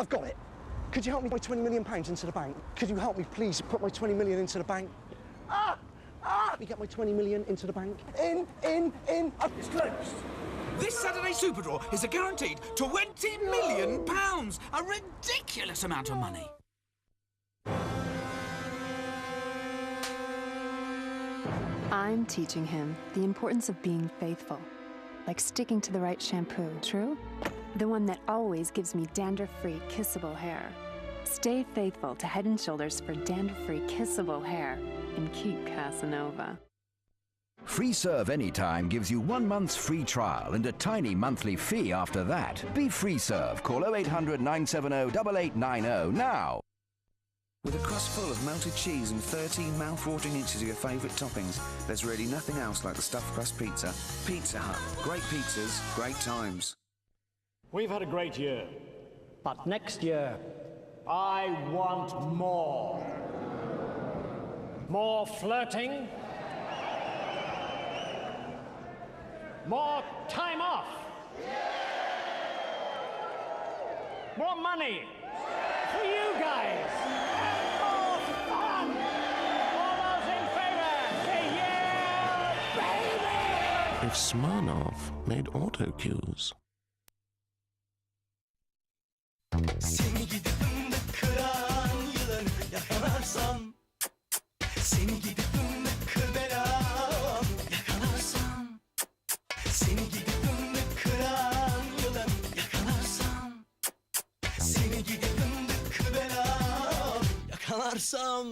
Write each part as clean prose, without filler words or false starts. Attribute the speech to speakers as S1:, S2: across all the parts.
S1: I've got it. Could you help me put £20 million into the bank? Could you help me, please, put my 20 million into the bank? Let me get my 20 million into the bank. In.
S2: It's closed. This Saturday Super Draw is a guaranteed £20 million. A ridiculous amount of money.
S3: I'm teaching him the importance of being faithful. Like sticking to the right shampoo, true? The one that always gives me dandruff-free, kissable hair. Stay faithful to Head & Shoulders for dandruff-free, kissable hair. And keep Casanova.
S4: Free Serve Anytime gives you 1 month's free trial and a tiny monthly fee after that. Be Free Serve. Call 0800 970 8890 now.
S5: With a crust full of melted cheese and 13 mouth-watering inches of your favourite toppings, there's really nothing else like the stuffed crust pizza. Pizza Hut. Great pizzas, great times.
S6: We've had a great year, but next year, I want more. More flirting. More time off. More money for you guys. And more fun. All those in favor, say yeah, baby!
S7: If Smirnoff made auto cues.
S8: Seni gidip fındık kıran yılanı yakalarsam, seni gidip fındık kır belam yakalarsam, seni gidip fındık kıran yılanı yakalarsam, seni gidip fındık kır belam yakalarsam.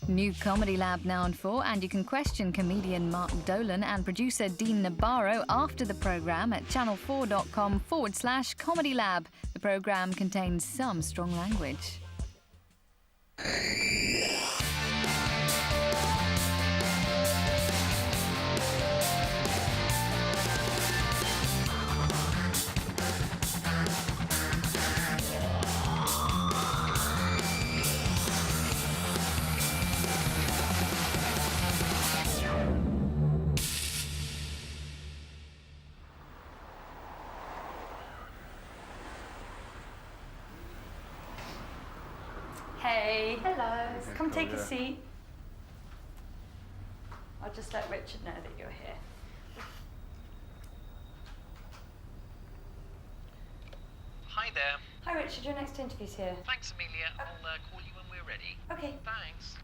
S9: New Comedy Lab now on 4, and you can question comedian Mark Dolan and producer Dean Nabarro after the programme at channel4.com/Comedy Lab. The programme contains some strong language.
S10: Hey. Hello. Come take a seat. I'll just let Richard know that you're here.
S11: Hi there.
S10: Hi Richard, your next interview's here.
S11: Thanks, Amelia. I'll call you when we're ready.
S10: Okay.
S11: Thanks.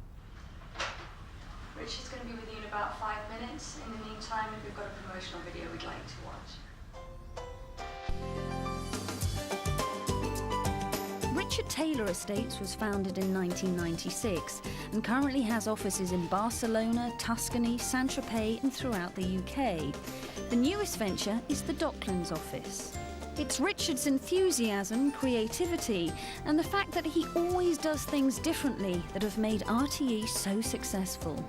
S10: Richard's going to be with you in about 5 minutes. In the meantime, we've got a promotional video we'd like to watch.
S12: Richard Taylor Estates was founded in 1996 and currently has offices in Barcelona, Tuscany, Saint-Tropez and throughout the UK. The newest venture is the Docklands office. It's Richard's enthusiasm, creativity and the fact that he always does things differently that have made RTE so successful.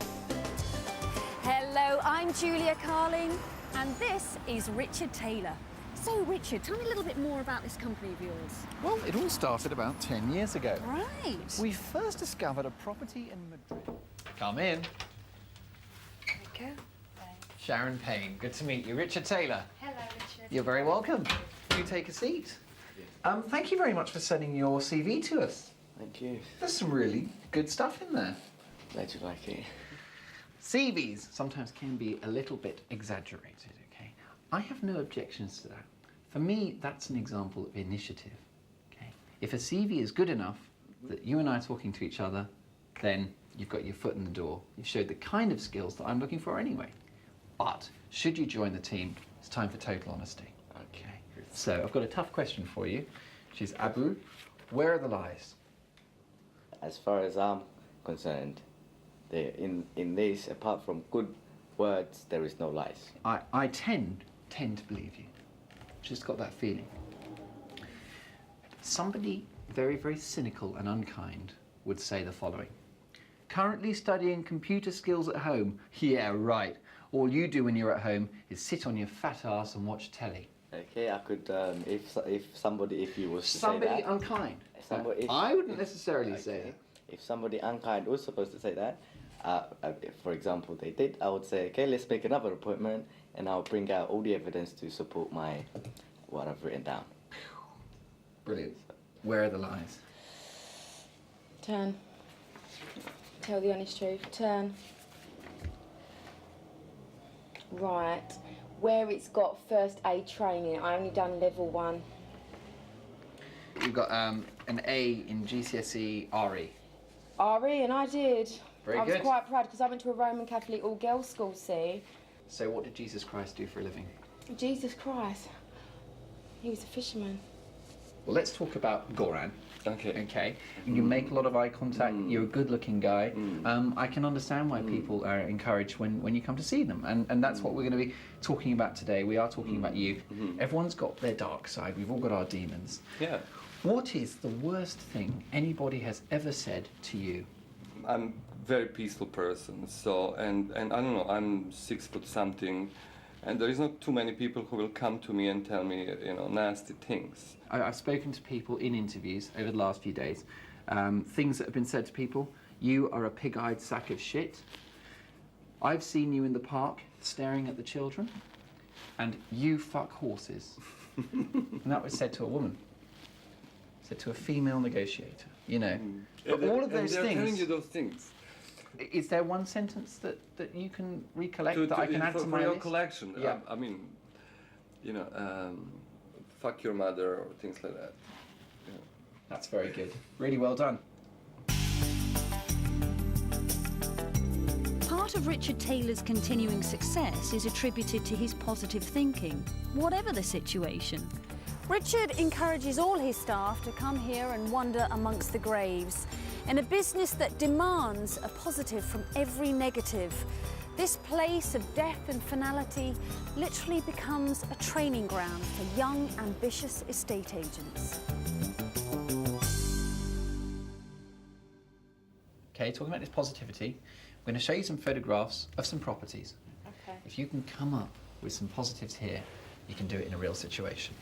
S13: Hello, I'm Julia Carling and this is Richard Taylor. So, Richard, tell me a little bit more about this company of yours.
S14: Well, it all started about 10 years ago.
S13: Right.
S14: We first discovered a property in Madrid. Come in.
S10: There you go.
S14: Sharon Payne, good to meet you. Richard Taylor.
S10: Hello, Richard.
S14: You're very welcome. You take a seat. Thank you very much for sending your CV to us.
S15: Thank you.
S14: There's some really good stuff in there.
S15: Glad you like it.
S14: CVs sometimes can be a little bit exaggerated, okay? I have no objections to that. For me, that's an example of initiative, okay? If a CV is good enough that you and I are talking to each other, then you've got your foot in the door. You've showed the kind of skills that I'm looking for anyway. But should you join the team, it's time for total honesty. Okay. So I've got a tough question for you. She's Abu. Where are the lies?
S15: As far as I'm concerned, in this, apart from good words, there is no lies.
S14: I tend to believe you. Just got that feeling. Somebody very, very cynical and unkind would say the following. Currently studying computer skills at home? Yeah, right. All you do when you're at home is sit on your fat ass and watch telly.
S15: Okay, I could, if you was to
S14: somebody
S15: say that.
S14: Unkind.
S15: Somebody,
S14: I wouldn't necessarily say that.
S15: If somebody unkind was supposed to say that, if, for example, they did, I would say, okay, let's make another appointment, and I'll bring out all the evidence to support what I've written down.
S14: Brilliant. Where are the lies?
S16: Turn. Tell the honest truth. Turn. Right. Where it's got first aid training, I only done level 1.
S14: You got an A in GCSE RE.
S16: RE, and I did.
S14: Very
S16: I was
S14: good.
S16: quite proud because I went to a Roman Catholic all-girls school, see?
S14: So what did Jesus Christ do for a living?
S16: Jesus Christ. He was a fisherman.
S14: Well, let's talk about Goran. Okay. You make a lot of eye contact. You're a good-looking guy. I can understand why people are encouraged when you come to see them, and that's what we're going to be talking about today. We are talking about you. Everyone's got their dark side. We've all got our demons.
S17: Yeah.
S14: What is the worst thing anybody has ever said to you?
S17: I'm a very peaceful person, so and I don't know, I'm 6 foot something, and there is not too many people who will come to me and tell me, you know, nasty things.
S14: I've spoken to people in interviews over the last few days. Things that have been said to people: you are a pig-eyed sack of shit. I've seen you in the park staring at the children, and you fuck horses. And that was said to a woman. Said to a female negotiator, you know. But all of those
S17: they're
S14: things.
S17: telling you those things.
S14: Is there one sentence that you can recollect that I can add to my
S17: for your
S14: list?
S17: collection?
S14: Yeah.
S17: I mean, you know, fuck your mother or things like that. Yeah.
S14: That's very good. Really well done.
S12: Part of Richard Taylor's continuing success is attributed to his positive thinking, whatever the situation.
S13: Richard encourages all his staff to come here and wander amongst the graves. In a business that demands a positive from every negative, this place of death and finality literally becomes a training ground for young, ambitious estate agents.
S14: Okay, talking about this positivity, I'm going to show you some photographs of some properties.
S16: Okay.
S14: If you can come up with some positives here, you can do it in a real situation.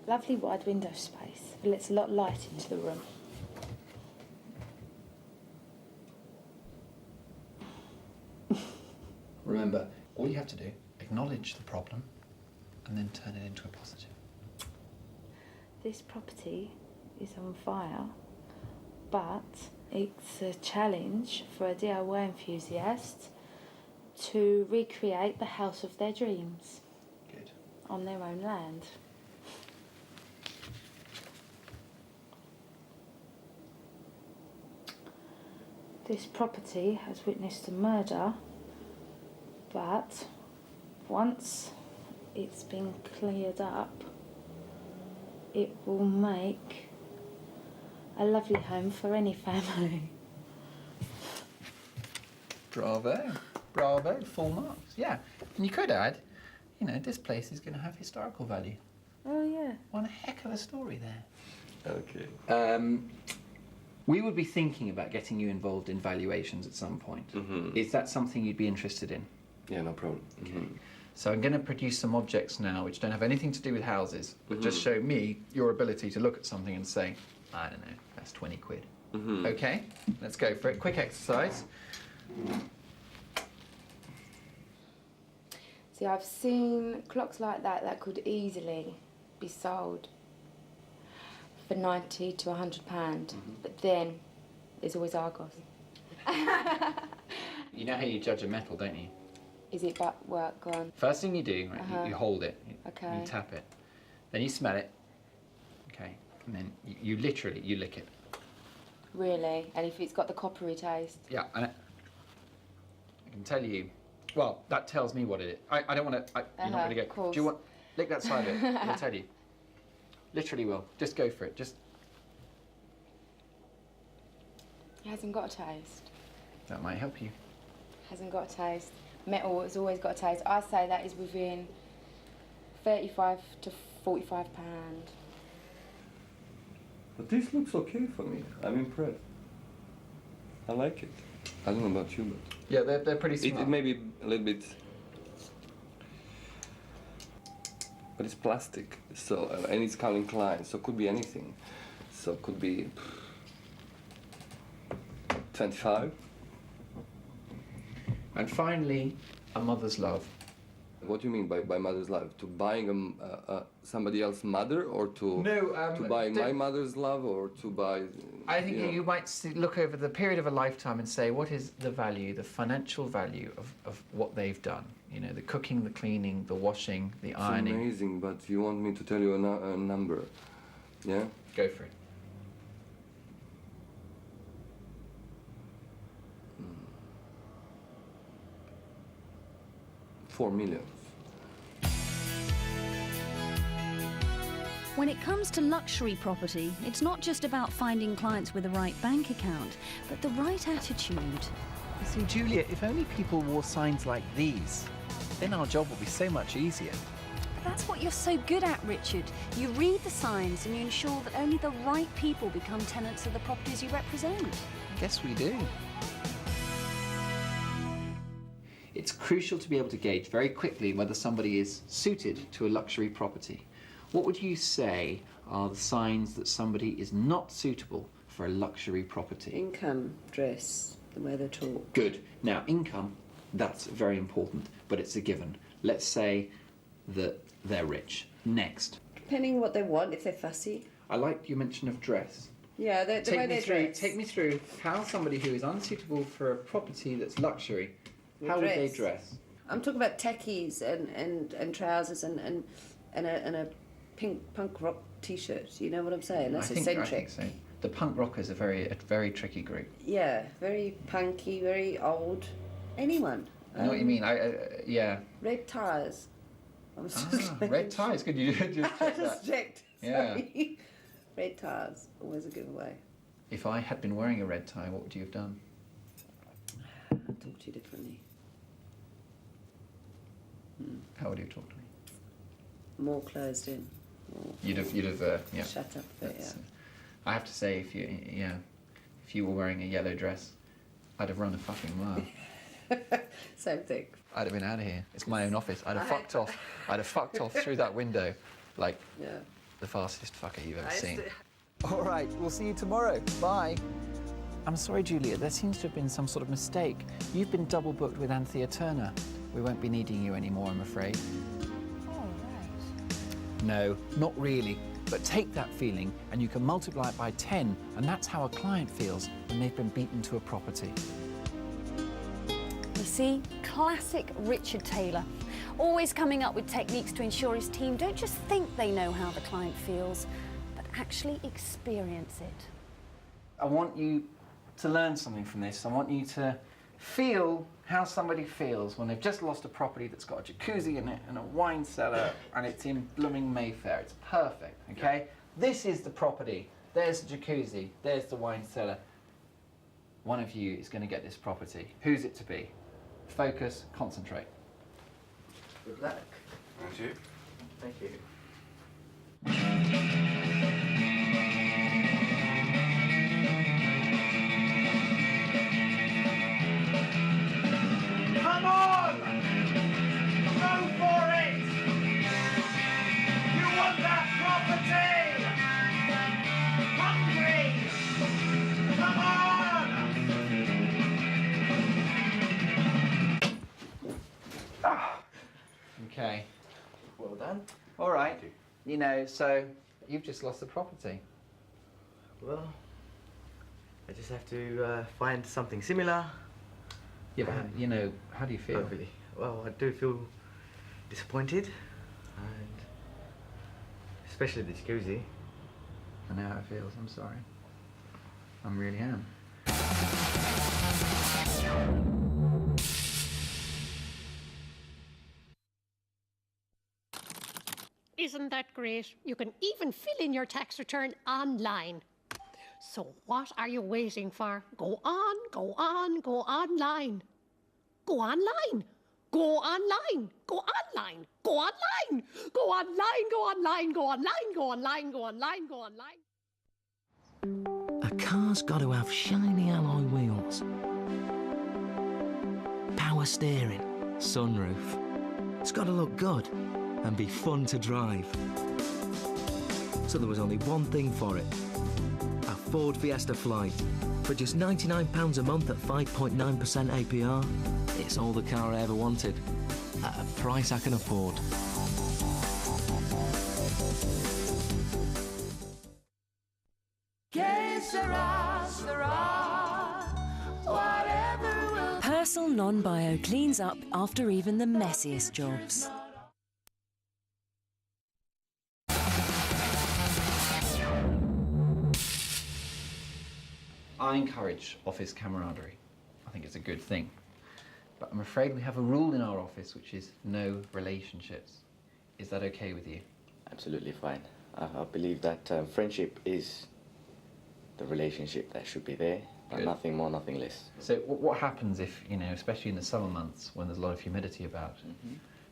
S16: Lovely wide window space. It lets a lot of light into the room.
S14: Remember, all you have to do, acknowledge the problem and then turn it into a positive.
S16: This property is on fire, but it's a challenge for a DIY enthusiast to recreate the house of their dreams.
S14: Good.
S16: On their own land. This property has witnessed a murder, but once it's been cleared up, it will make a lovely home for any family.
S14: Bravo. Bravo. Full marks. Yeah. And you could add, you know, this place is going to have historical value.
S16: Oh, yeah.
S14: One heck of a story there.
S17: Okay.
S14: We would be thinking about getting you involved in valuations at some point. Is that something you'd be interested in?
S17: Yeah, no problem.
S14: Okay. So I'm going to produce some objects now which don't have anything to do with houses, but just show me your ability to look at something and say, I don't know, that's 20 quid. Okay, let's go for it. Quick exercise.
S16: See, I've seen clocks like that could easily be sold for £90 to £100, but then there's always Argos.
S14: You know how you judge a metal, don't you?
S16: Is it but work gone?
S14: First thing you do, right, you hold it,
S16: Okay.
S14: you tap it, then you smell it, okay, and then you literally, you lick it.
S16: Really? And if it's got the coppery taste?
S14: Yeah, and I can tell you, well, that tells me what it is. I don't want to, you're not going to go, do you want, lick that side of it, I'll tell you. Literally will, just go for it, just.
S16: It hasn't got a taste.
S14: That might help you.
S16: Hasn't got a taste. Metal has always got a taste. I say that is within £35 to £45.
S17: But this looks okay for me. I'm impressed. I like it. I don't know about you, but...
S14: Yeah, they're pretty smart.
S17: It may be a little bit... But it's plastic, so, and it's Calvin Klein, so it could be anything. So it could be 25.
S14: And finally, a mother's love.
S17: What do you mean by mother's love? To buying somebody else's mother, or to to buy my mother's love, or to buy?
S14: I think you might look over the period of a lifetime and say, what is the value, the financial value of what they've done? You know, the cooking, the cleaning, the washing, the ironing.
S17: It's amazing, but you want me to tell you a number? Yeah.
S14: Go for it.
S17: 4 million.
S12: When it comes to luxury property, it's not just about finding clients with the right bank account, but the right attitude.
S14: See, Julia, if only people wore signs like these, then our job would be so much easier.
S12: But that's what you're so good at, Richard. You read the signs and you ensure that only the right people become tenants of the properties you represent.
S14: I guess we do. It's crucial to be able to gauge very quickly whether somebody is suited to a luxury property. What would you say are the signs that somebody is not suitable for a luxury property?
S18: Income, dress, the way they talk.
S14: Good. Now, income, that's very important, but it's a given. Let's say that they're rich. Next.
S18: Depending what they want, if they're fussy.
S14: I like your mention of dress.
S18: Yeah, the way they dress.
S14: Take me through how somebody who is unsuitable for a property that's luxury, how would they dress?
S18: I'm talking about tackies and trousers and a pink punk rock t-shirt. You know what I'm saying? That's eccentric.
S14: I think so. The punk rockers are a very tricky group.
S18: Yeah, very punky, very old. Anyone.
S14: I know what you mean. Yeah.
S18: Red ties.
S14: Red ties. Could you just check
S18: I just checked.
S14: Yeah.
S18: Sorry. Red ties. Always a giveaway.
S14: If I had been wearing a red tie, what would you have done?
S18: I'd talk to you differently.
S14: How would you talk to me?
S18: More closed in.
S14: You'd have, yeah.
S18: Shut up a bit, yeah.
S14: I have to say, if you were wearing a yellow dress, I'd have run a fucking mile.
S18: Same thing.
S14: I'd have been out of here. It's my own office. I'd have fucked off. I'd have fucked off through that window, like the fastest fucker you've ever seen. All right, we'll see you tomorrow. Bye. I'm sorry, Julia. There seems to have been some sort of mistake. You've been double booked with Anthea Turner. We won't be needing you anymore, I'm afraid.
S13: Oh, right.
S14: No, not really. But take that feeling and you can multiply it by 10, and that's how a client feels when they've been beaten to a property.
S13: You see, classic Richard Taylor. Always coming up with techniques to ensure his team don't just think they know how the client feels, but actually experience it.
S14: I want you to learn something from this. I want you to feel how somebody feels when they've just lost a property that's got a jacuzzi in it and a wine cellar and it's in blooming Mayfair. It's perfect, okay? This is the property. There's the jacuzzi. There's the wine cellar. One of you is going to get this property. Who's it to be? Focus, concentrate. Good luck.
S17: Thank you.
S14: Thank you.
S8: Come on! Go for it! You want that property! Hungry! Come on!
S14: Okay.
S15: Well done.
S14: All right. You know, so you've just lost the property.
S15: Well, I just have to find something similar.
S14: Yeah, but you know, how do you feel?
S15: Hopefully. Well, I do feel disappointed, and especially the jacuzzi.
S14: I know how it feels. I'm sorry. I really am.
S19: Isn't that great? You can even fill in your tax return online. So what are you waiting for? Go on, go on, go online. Go online. Go online. Go online. Go online. Go online. Go online. Go online. Go online. Go online. Go online.
S8: A car's got to have shiny alloy wheels, power steering, sunroof. It's got to look good and be fun to drive. So there was only one thing for it. A Ford Fiesta Flight. For just £99 a month at 5.9% APR. It's all the car I ever wanted. At a price I can afford.
S20: Persil Non-Bio cleans up after even the messiest jobs.
S14: I encourage office camaraderie. I think it's a good thing. But I'm afraid we have a rule in our office which is no relationships. Is that okay with you?
S15: Absolutely fine. I believe that friendship is the relationship that should be there, but nothing more, nothing less.
S14: So what happens if, you know, especially in the summer months when there's a lot of humidity about,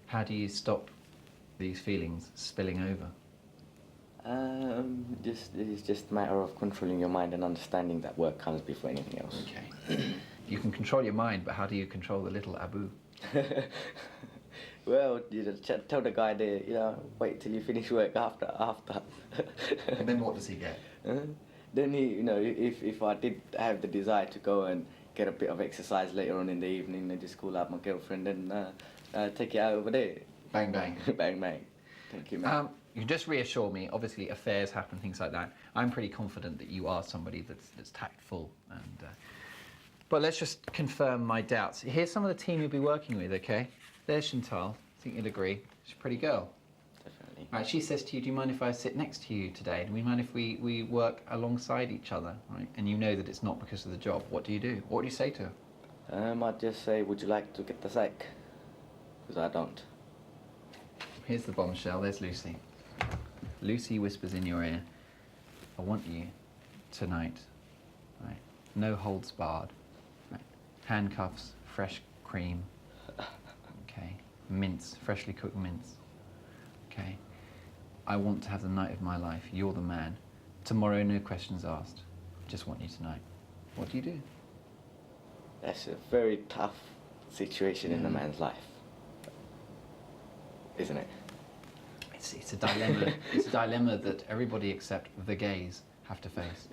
S14: how do you stop these feelings spilling over?
S15: It's just a matter of controlling your mind and understanding that work comes before anything else.
S14: Okay. You can control your mind, but how do you control the little Abu?
S15: Well, you just tell the guy there, you know, wait till you finish work after.
S14: And then what does he get?
S15: Then he, you know, if I did have the desire to go and get a bit of exercise later on in the evening and just call out my girlfriend and take it out over there.
S14: Bang, bang.
S15: Bang, bang. Thank you, man.
S14: You can just reassure me, obviously affairs happen, things like that. I'm pretty confident that you are somebody that's tactful. But let's just confirm my doubts. Here's some of the team you'll be working with, okay? There's Chantal. I think you'll agree. She's a pretty girl.
S15: Definitely.
S14: Right, she says to you, do you mind if I sit next to you today? Do we mind if we work alongside each other, right? And you know that it's not because of the job. What do you do? What do you say to her?
S15: I'd just say, would you like to get the sack? Because I don't.
S14: Here's the bombshell. There's Lucy. Lucy whispers in your ear, I want you tonight, right? No holds barred, right? Handcuffs, fresh cream, okay? Mince, freshly cooked mince, okay? I want to have the night of my life. You're the man. Tomorrow, no questions asked. Just want you tonight. What do you do?
S15: That's a very tough situation in a man's life, isn't it?
S14: It's a dilemma. It's a dilemma that everybody except the gays have to face.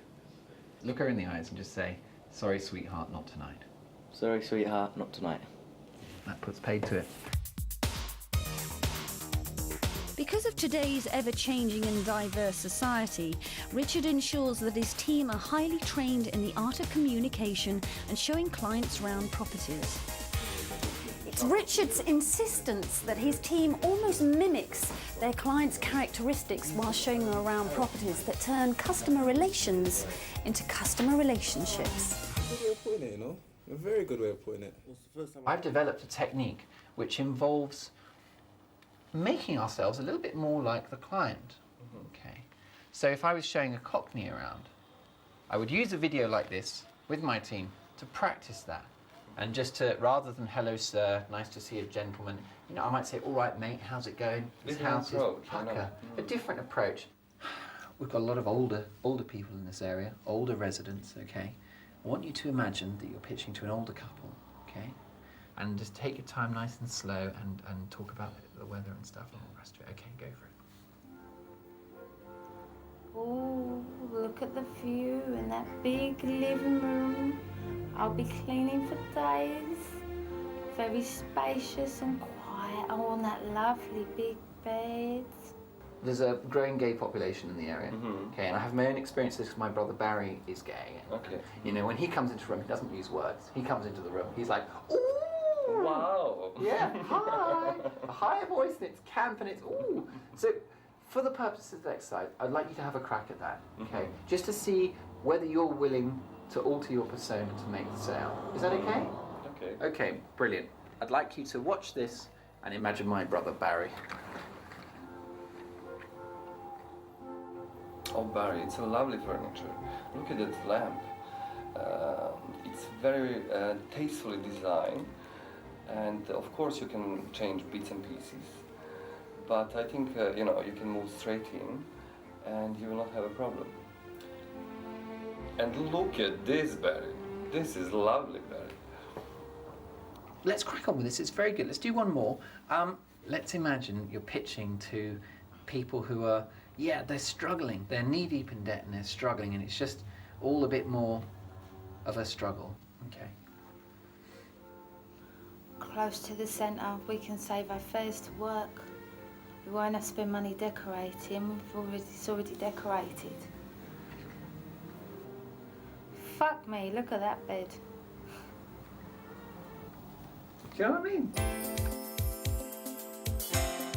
S14: Look her in the eyes and just say, sorry, sweetheart, not tonight.
S15: Sorry, sweetheart, not tonight.
S14: That puts paid to it.
S12: Because of today's ever-changing and diverse society, Richard ensures that his team are highly trained in the art of communication and showing clients around properties.
S13: It's Richard's insistence that his team almost mimics their clients' characteristics while showing them around properties that turn customer relations into customer relationships.
S21: Good way of putting it, you know? A very good way of putting it.
S14: I've developed a technique which involves making ourselves a little bit more like the client. Okay. So if I was showing a Cockney around, I would use a video like this with my team to practice that. And just to, rather than hello sir, nice to see a gentleman, you know, I might say, all right mate, how's it going? This house is pucker. A different approach. We've got a lot of older people in this area, older residents, okay? I want you to imagine that you're pitching to an older couple, okay? And just take your time nice and slow and talk about the weather and stuff and all the rest of it. Okay, go for it.
S16: Oh, look at the view in that big living room. I'll be cleaning for days. Very spacious and quiet. Oh, on that lovely big bed.
S14: There's a growing gay population in the area, okay, and I have my own experiences because my brother Barry is gay. And,
S17: okay.
S14: You know, when he comes into a room, he doesn't use words. He comes into the room, he's like, ooh!
S17: Wow!
S14: Yeah, hi! A higher voice, and it's camp, and it's ooh! So, for the purposes of the exercise, I'd like you to have a crack at that, okay? Just to see whether you're willing to alter your persona to make the sale. Is that okay?
S17: Okay.
S14: Okay, brilliant. I'd like you to watch this and imagine my brother Barry.
S17: Oh, Barry, it's a lovely furniture. Look at that lamp. It's very tastefully designed, and of course you can change bits and pieces. But I think you know, you can move straight in, and you will not have a problem. And look at this, Barry. This is lovely, Barry.
S14: Let's crack on with this. It's very good. Let's do one more. Let's imagine you're pitching to people who are, yeah, they're struggling. They're knee-deep in debt and they're struggling, and it's just all a bit more of a struggle. Okay.
S16: close to the centre, we can save our fares to work. We won't have to spend money decorating. It's already decorated. Fuck me, look at that bed.
S14: Do you know what I mean?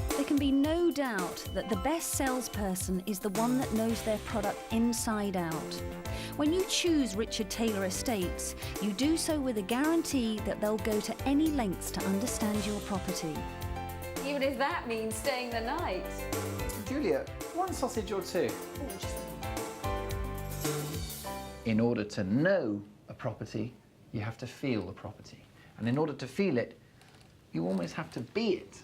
S12: There can be no doubt that the best salesperson is the one that knows their product inside out. When you choose Richard Taylor Estates, you do so with a guarantee that they'll go to any lengths to understand your property.
S13: Even if that means staying the night.
S14: Julia, one sausage or two? In order to know a property, you have to feel the property. And in order to feel it, you almost have to be it.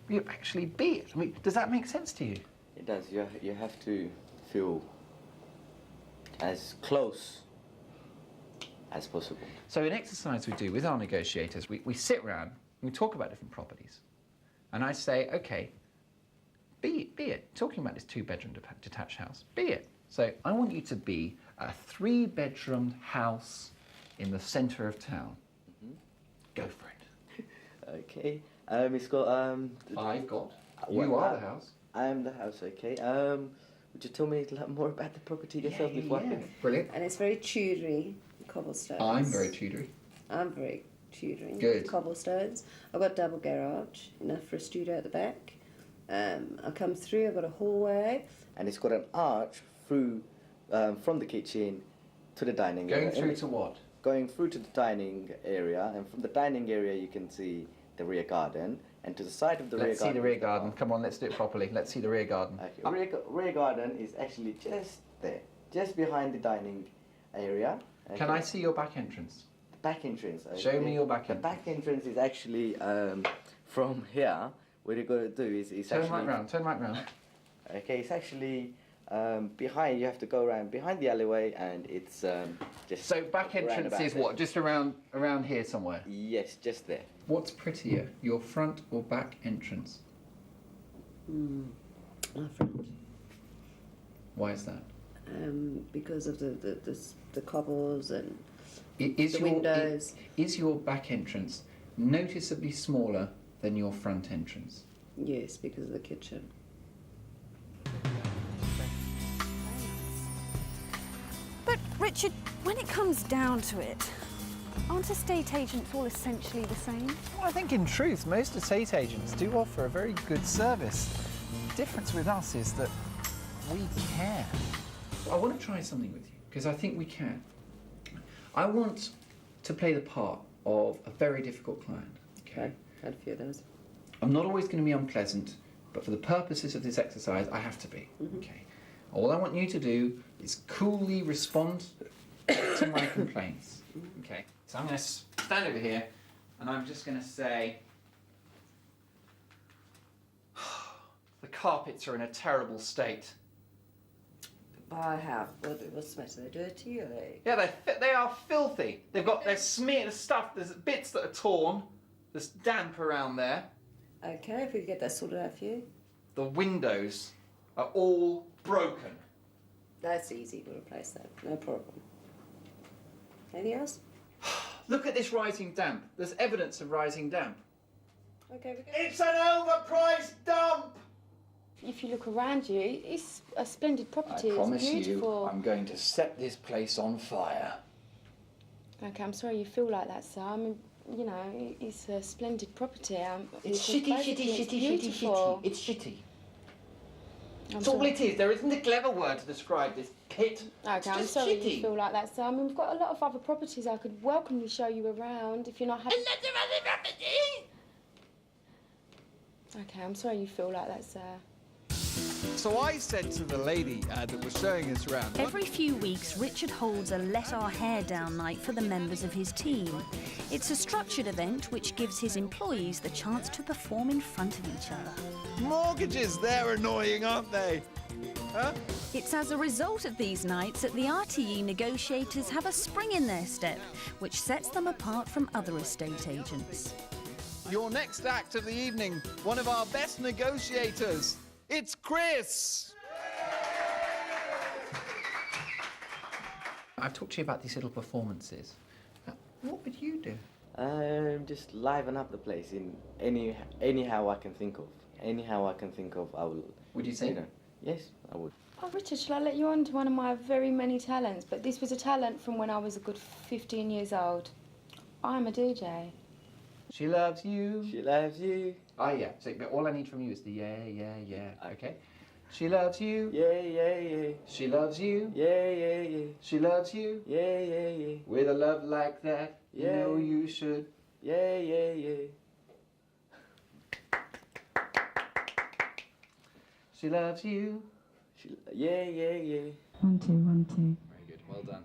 S14: You actually be it. I mean, does that make sense to you?
S15: It does. You have to feel as close as possible.
S14: So an exercise we do with our negotiators, we sit around and we talk about different properties. And I say, okay, be it. Talking about this 2-bedroom detached house, be it. So I want you to be a 3-bedroom house in the centre of town.
S15: Mm-hmm.
S14: Go for it.
S15: Okay. It's got
S14: I've got. You are the house.
S15: I am the house. Okay. Would you tell me a lot more about the property yourself before?
S14: Yeah. Brilliant.
S18: And it's very Tudory, cobblestones.
S14: I'm very Tudory.
S18: I'm very Tudory.
S14: Good.
S18: Cobblestones. I've got double garage, enough for a studio at the back. I come through. I've got a hallway.
S15: And it's got an arch through from the kitchen to the dining area.
S14: Going through to what?
S15: Going through to the dining area, and from the dining area you can see the rear garden, and to the side of the rear garden.
S14: Let's see the rear garden. Come on, let's do it properly. Let's see the rear garden.
S15: Okay. Rear garden is actually just there, just behind the dining area. Okay.
S14: Can I see your back entrance?
S15: The back entrance. Okay.
S14: Show me your back entrance.
S15: The back entrance is actually from here. What you're going to do is
S14: turn
S15: actually...
S14: Turn right round.
S15: Okay, it's actually behind. You have to go around behind the alleyway, and it's just...
S14: So back entrance is what? Just around here somewhere?
S15: Yes, just there.
S14: What's prettier, your front or back entrance?
S18: My front.
S14: Why is that?
S18: Because of the cobbles and
S14: the
S18: windows.
S14: Is your back entrance noticeably smaller than your front entrance?
S18: Yes, because of the kitchen.
S13: But, Richard, when it comes down to it, aren't estate agents all essentially the same?
S1: Well, I think in truth, most estate agents do offer a very good service. The difference with us is that we care.
S14: I want to try something with you, because I think we can. I want to play the part of a very difficult client, okay?
S18: Had a few of those.
S14: I'm not always going to be unpleasant, but for the purposes of this exercise, I have to be, okay? All I want you to do is coolly respond to my complaints, okay? So I'm going to stand over here, and I'm just going to say, the carpets are in a terrible state.
S18: By how? What's the matter? They're dirty, or they?
S14: Yeah, they are filthy. They're smeared with stuff. There's bits that are torn. There's damp around there.
S18: Okay, if we could get that sorted out for you.
S14: The windows are all broken.
S18: That's easy. We'll replace that. No problem. Anything else?
S14: Look at this rising damp. There's evidence of rising damp.
S18: Okay,
S14: It's an overpriced dump!
S16: If you look around you, it's a splendid property.
S14: I promise
S16: it's beautiful.
S14: you, I'm going to set this place on fire.
S16: Okay, I'm sorry you feel like that, sir. I mean, you know, it's a splendid property.
S14: It's
S16: we can
S14: shitty,
S16: both
S14: shitty,
S16: think it's
S14: shitty, shitty,
S16: beautiful.
S14: shitty. It's shitty.
S16: I'm
S14: That's all
S16: sorry.
S14: it is. There isn't a clever word to describe this pit.
S16: Okay,
S14: It's
S16: I'm
S14: just
S16: sorry
S14: shitty.
S16: you feel like that, sir. I mean, we've got a lot of other properties I could welcomely show you around if you're not happy. Okay, I'm sorry you feel like that, sir.
S1: So I said to the lady that was showing us around...
S12: Every few weeks, Richard holds a Let Our Hair Down night for the members of his team. It's a structured event which gives his employees the chance to perform in front of each other.
S1: Mortgages, they're annoying, aren't they? Huh?
S12: It's as a result of these nights that the RTE negotiators have a spring in their step, which sets them apart from other estate agents.
S1: Your next act of the evening, one of our best negotiators. It's Chris!
S14: I've talked to you about these little performances. What would you do?
S15: Just liven up the place in anyhow I can think of. Anyhow I can think of, I will.
S14: Would you sing?
S15: Yes, I would.
S16: Oh, Richard, shall I let you on to one of my very many talents? But this was a talent from when I was a good 15 years old. I'm a DJ.
S14: She loves you.
S15: She loves you.
S14: Oh, yeah. So all I need from you is the yeah, yeah, yeah. Okay. She loves you.
S15: Yeah, yeah, yeah.
S14: She loves you.
S15: Yeah, yeah, yeah.
S14: She loves you.
S15: Yeah, yeah, yeah.
S14: With a love like that, you know you should.
S15: Yeah, yeah, yeah.
S14: She loves you.
S15: Yeah, yeah, yeah.
S2: 1, 2, 1, 2.
S14: Very good. Well done.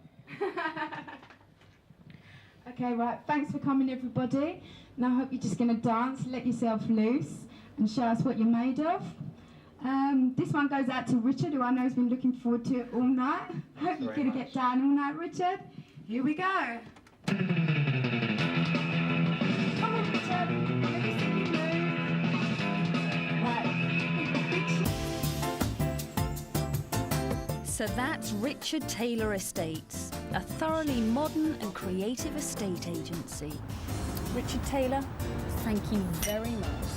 S2: Okay, right. Thanks for coming, everybody. Now I hope you're just going to dance, let yourself loose, and show us what you're made of. This one goes out to Richard, who I know has been looking forward to it all night. Hope you're going to get down all night, Richard. Here we go. Come on, Richard. Let me see you move. Right.
S12: So that's Richard Taylor Estates, a thoroughly modern and creative estate agency. Richard Taylor, thank you very much.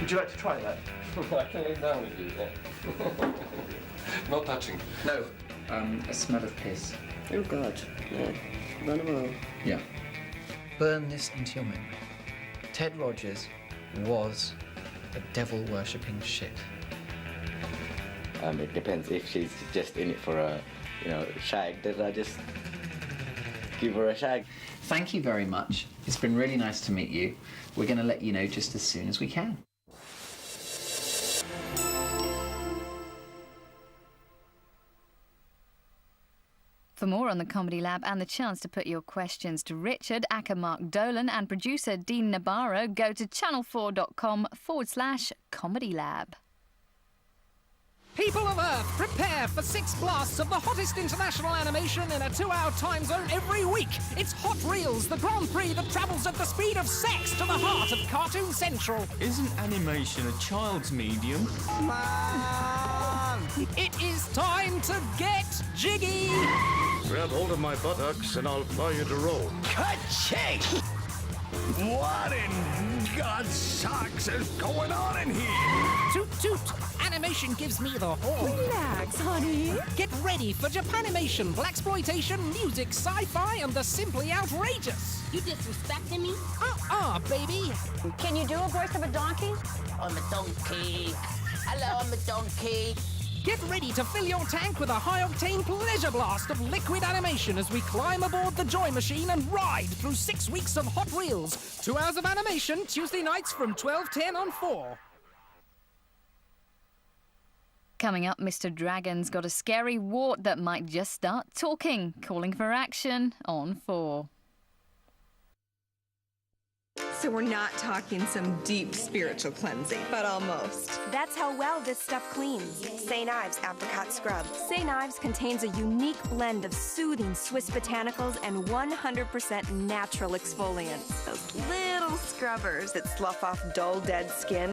S14: Would you like to try that?
S17: I can lay down with you, yeah. No touching.
S14: No. A smell of piss.
S15: Oh, God. Yeah. Run away.
S14: Yeah. Burn this into your memory. Ted Rogers was a devil-worshipping shit.
S15: It depends. If she's just in it for a, shag, then I just give her a shag.
S14: Thank you very much. It's been really nice to meet you. We're going to let you know just as soon as we can.
S9: For more on the Comedy Lab and the chance to put your questions to Richard, actor Mark Dolan and producer Dean Nabarro, go to channel4.com/Comedy Lab.
S22: People of Earth, prepare for 6 blasts of the hottest international animation in a 2-hour time zone every week. It's Hot Reels, the Grand Prix that travels at the speed of sex to the heart of Cartoon Central.
S23: Isn't animation a child's medium?
S22: Man! It is time to get jiggy!
S24: Grab hold of my buttocks and I'll fly you to Rome.
S22: Ka-ching!
S24: What in God's socks is going on in here?
S22: Toot toot! Animation gives me the horn.
S2: Relax, honey.
S22: Get ready for Japanimation, blaxploitation, music, sci-fi, and the simply outrageous.
S25: You disrespecting me?
S22: Baby.
S13: Can you do a voice of a donkey?
S25: I'm a donkey. Hello, I'm a donkey.
S22: Get ready to fill your tank with a high-octane pleasure blast of liquid animation as we climb aboard the Joy Machine and ride through 6 weeks of Hot Reels. 2 hours of animation, Tuesday nights from 12:10 on 4.
S9: Coming up, Mr. Dragon's got a scary wart that might just start talking, calling for action on 4.
S26: So we're not talking some deep spiritual cleansing, but almost.
S27: That's how well this stuff cleans. St. Ives Apricot Scrub. St. Ives contains a unique blend of soothing Swiss botanicals and 100% natural exfoliants. Those little scrubbers that slough off dull, dead skin.